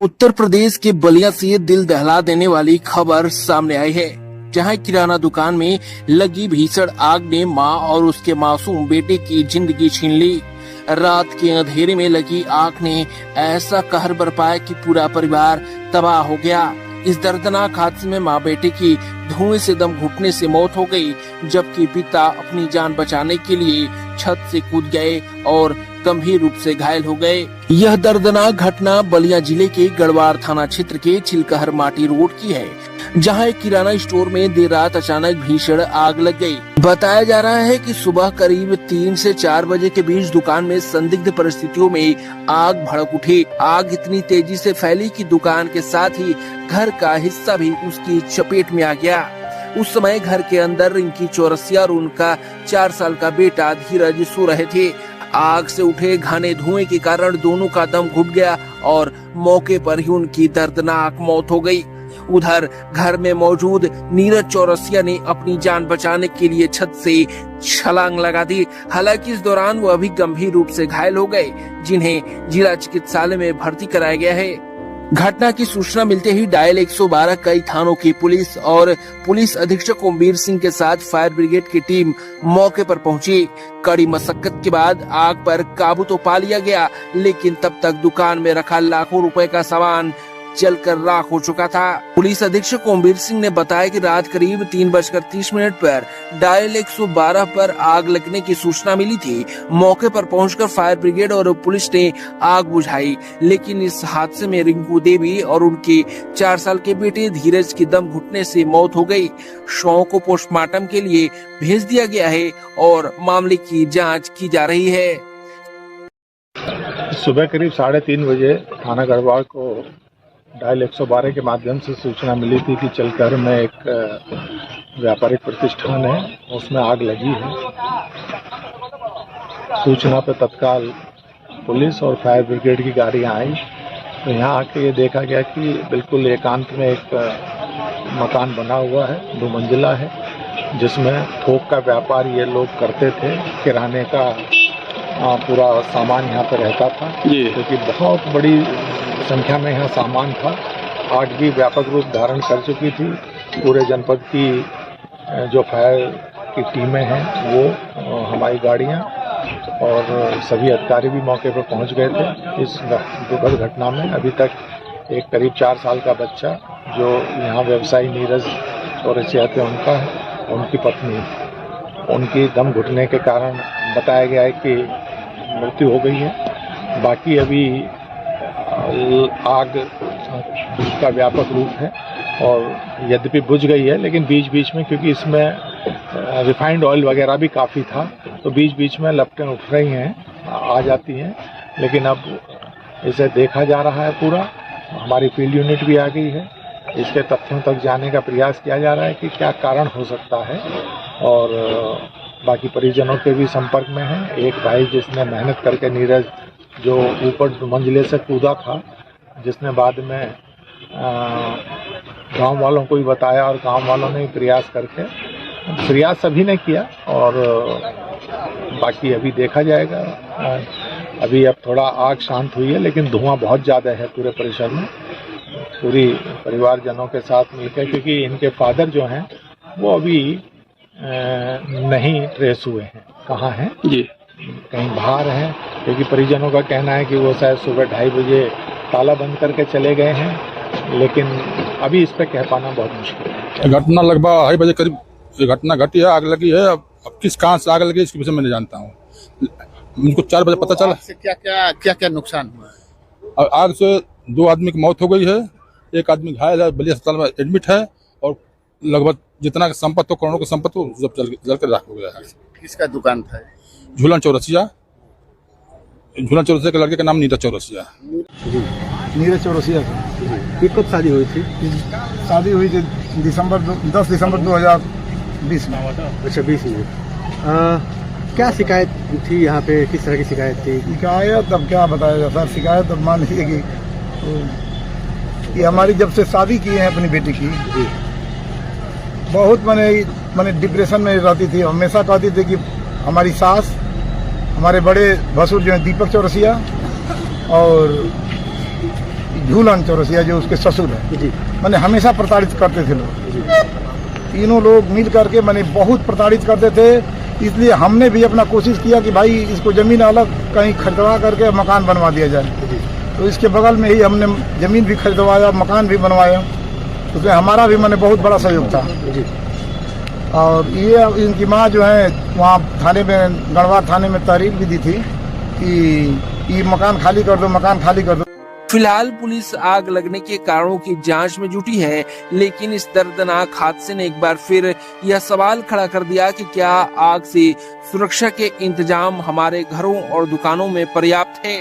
उत्तर प्रदेश के बलिया से दिल दहला देने वाली खबर सामने आई है, जहां किराना दुकान में लगी भीषण आग ने मां और उसके मासूम बेटे की जिंदगी छीन ली। रात के अंधेरे में लगी आग ने ऐसा कहर बरपाया कि पूरा परिवार तबाह हो गया। इस दर्दनाक हादसे में मां बेटे की धुएं से दम घुटने से मौत हो गई, जबकि पिता अपनी जान बचाने के लिए छत से कूद गए और गंभीर रूप से घायल हो गए। यह दर्दनाक घटना बलिया जिले के गढ़वार थाना क्षेत्र के चिलकहर माटी रोड की है, जहां एक किराना स्टोर में देर रात अचानक भीषण आग लग गई। बताया जा रहा है कि सुबह करीब 3 से 4 बजे के बीच दुकान में संदिग्ध परिस्थितियों में आग भड़क उठी। आग इतनी तेजी से फैली कि दुकान के साथ ही घर का हिस्सा भी उसकी चपेट में आ गया। उस समय घर के अंदर रिंकी चौरसिया और उनका 4 साल का बेटा धीरज सो रहे थे। आग से उठे घने धुएं के कारण दोनों का दम घुट गया और मौके पर ही उनकी दर्दनाक मौत हो गई। उधर घर में मौजूद नीरज चौरसिया ने अपनी जान बचाने के लिए छत से छलांग लगा दी। हालांकि इस दौरान वो अभी गंभीर रूप से घायल हो गए, जिन्हें जिला चिकित्सालय में भर्ती कराया गया है। घटना की सूचना मिलते ही डायल 112 कई थानों की पुलिस और पुलिस अधीक्षक ओमवीर सिंह के साथ फायर ब्रिगेड की टीम मौके पर पहुंची। कड़ी मशक्कत के बाद आग पर काबू तो पा लिया गया, लेकिन तब तक दुकान में रखा लाखों रुपए का सामान जलकर राख हो चुका था। पुलिस अधीक्षक ओमवीर सिंह ने बताया कि रात करीब 3:30 पर डायल 112 पर आग लगने की सूचना मिली थी। मौके पर पहुंचकर फायर ब्रिगेड और पुलिस ने आग बुझाई, लेकिन इस हादसे में रिंकू देवी और उनके 4 साल के बेटे धीरज की दम घुटने से मौत हो गई। शव को पोस्टमार्टम के लिए भेज दिया गया है और मामले की जाँच की जा रही है। सुबह करीब 3:30 बजे थाना गढ़वाल को डायल 112 के माध्यम से सूचना मिली थी कि चिलकहर में एक व्यापारिक प्रतिष्ठान है, उसमें आग लगी है। सूचना पर तत्काल पुलिस और फायर ब्रिगेड की गाड़ियां आई, तो यहाँ आके ये देखा गया कि बिल्कुल एकांत में एक मकान बना हुआ है, 2 मंजिला है, जिसमें थोक का व्यापार ये लोग करते थे। किराने का पूरा सामान यहाँ पर रहता था, क्योंकि बहुत बड़ी संख्या में यहाँ सामान था। आग भी व्यापक रूप धारण कर चुकी थी। पूरे जनपद की जो फायर की टीमें हैं, वो हमारी गाड़ियाँ और सभी अधिकारी भी मौके पर पहुँच गए थे। इस दुखद घटना में अभी तक एक करीब 4 साल का बच्चा, जो यहाँ व्यवसायी नीरज चौरसिया थे, उनका है, उनकी पत्नी, उनकी दम घुटने के कारण बताया गया है कि मृत्यु हो गई है। बाकी अभी आग का व्यापक रूप है और यद्यपि बुझ गई है, लेकिन बीच बीच में, क्योंकि इसमें रिफाइंड ऑयल वगैरह भी काफ़ी था, तो बीच बीच में लपटें उठ रही हैं, आ जाती हैं। लेकिन अब इसे देखा जा रहा है पूरा। हमारी फील्ड यूनिट भी आ गई है। इसके तथ्यों तक जाने का प्रयास किया जा रहा है कि क्या कारण हो सकता है, और बाकी परिजनों के भी संपर्क में हैं। एक भाई जिसने मेहनत करके, नीरज, जो ऊपर मंजिले से कूदा था, जिसने बाद में गांव वालों को भी बताया और गांव वालों ने प्रयास सभी ने किया, और बाकी अभी देखा जाएगा। अभी अब थोड़ा आग शांत हुई है, लेकिन धुआं बहुत ज़्यादा है पूरे परिसर में। पूरी परिवारजनों के साथ मिलकर, क्योंकि इनके फादर जो हैं वो अभी नहीं ट्रेस हुए हैं, कहाँ हैं जी, कहीं बाहर हैं, क्योंकि परिजनों का कहना है कि वो शायद सुबह 2:30 बजे ताला बंद करके चले गए हैं, लेकिन अभी इस पर कह पाना बहुत मुश्किल है। घटना लगभग 2:30 बजे करीब घटना घटी है, आग लगी है। अब किस कहाँ से आग लगी इसके विषय में नहीं जानता हूँ। मुझको 4 बजे पता चला। क्या नुकसान हुआ? आग से 2 आदमी की मौत हो गई है, 1 आदमी घायल है, बलिया अस्पताल में एडमिट है, और लगभग जितना संपत्ति हो, करोड़ों की संपत्ति हो, सब जल कर राख हो गया है। किसका दुकान था? झूलन चौरसिया के लड़के का नाम नीरज चौरसिया। नीरज चौरसिया की कब शादी हुई थी? शादी हुई थी 10 दिसंबर 2020 में। अच्छा, 20 में। क्या शिकायत थी यहाँ पे? किस तरह की शिकायत थी? शिकायत अब क्या बताया जाता है। शिकायत अब मान लीजिए कि हमारी जब से शादी की है अपनी बेटी की, बहुत मैंने डिप्रेशन में रहती थी। हमेशा कहती थी कि हमारी सास, हमारे बड़े भसुर जो हैं दीपक चौरसिया, और झूलन चौरसिया जो उसके ससुर है, जी मैंने हमेशा प्रताड़ित करते थे लोग। जी तीनों लोग मिल करके मैंने बहुत प्रताड़ित करते थे, इसलिए हमने भी अपना कोशिश किया कि भाई इसको जमीन अलग कहीं खरीदवा करके मकान बनवा दिया जाए। जी तो इसके बगल में ही हमने जमीन भी खरीदवाया, मकान भी बनवाया, उसमें हमारा भी मैंने बहुत बड़ा सहयोग था। जी और ये इनकी माँ जो है वहाँ थाने में, गढ़वाल थाने में तहरीर भी दी थी कि ये मकान खाली कर दो, मकान खाली कर दो। फिलहाल पुलिस आग लगने के कारणों की जांच में जुटी है, लेकिन इस दर्दनाक हादसे ने एक बार फिर यह सवाल खड़ा कर दिया कि क्या आग से सुरक्षा के इंतजाम हमारे घरों और दुकानों में पर्याप्त है।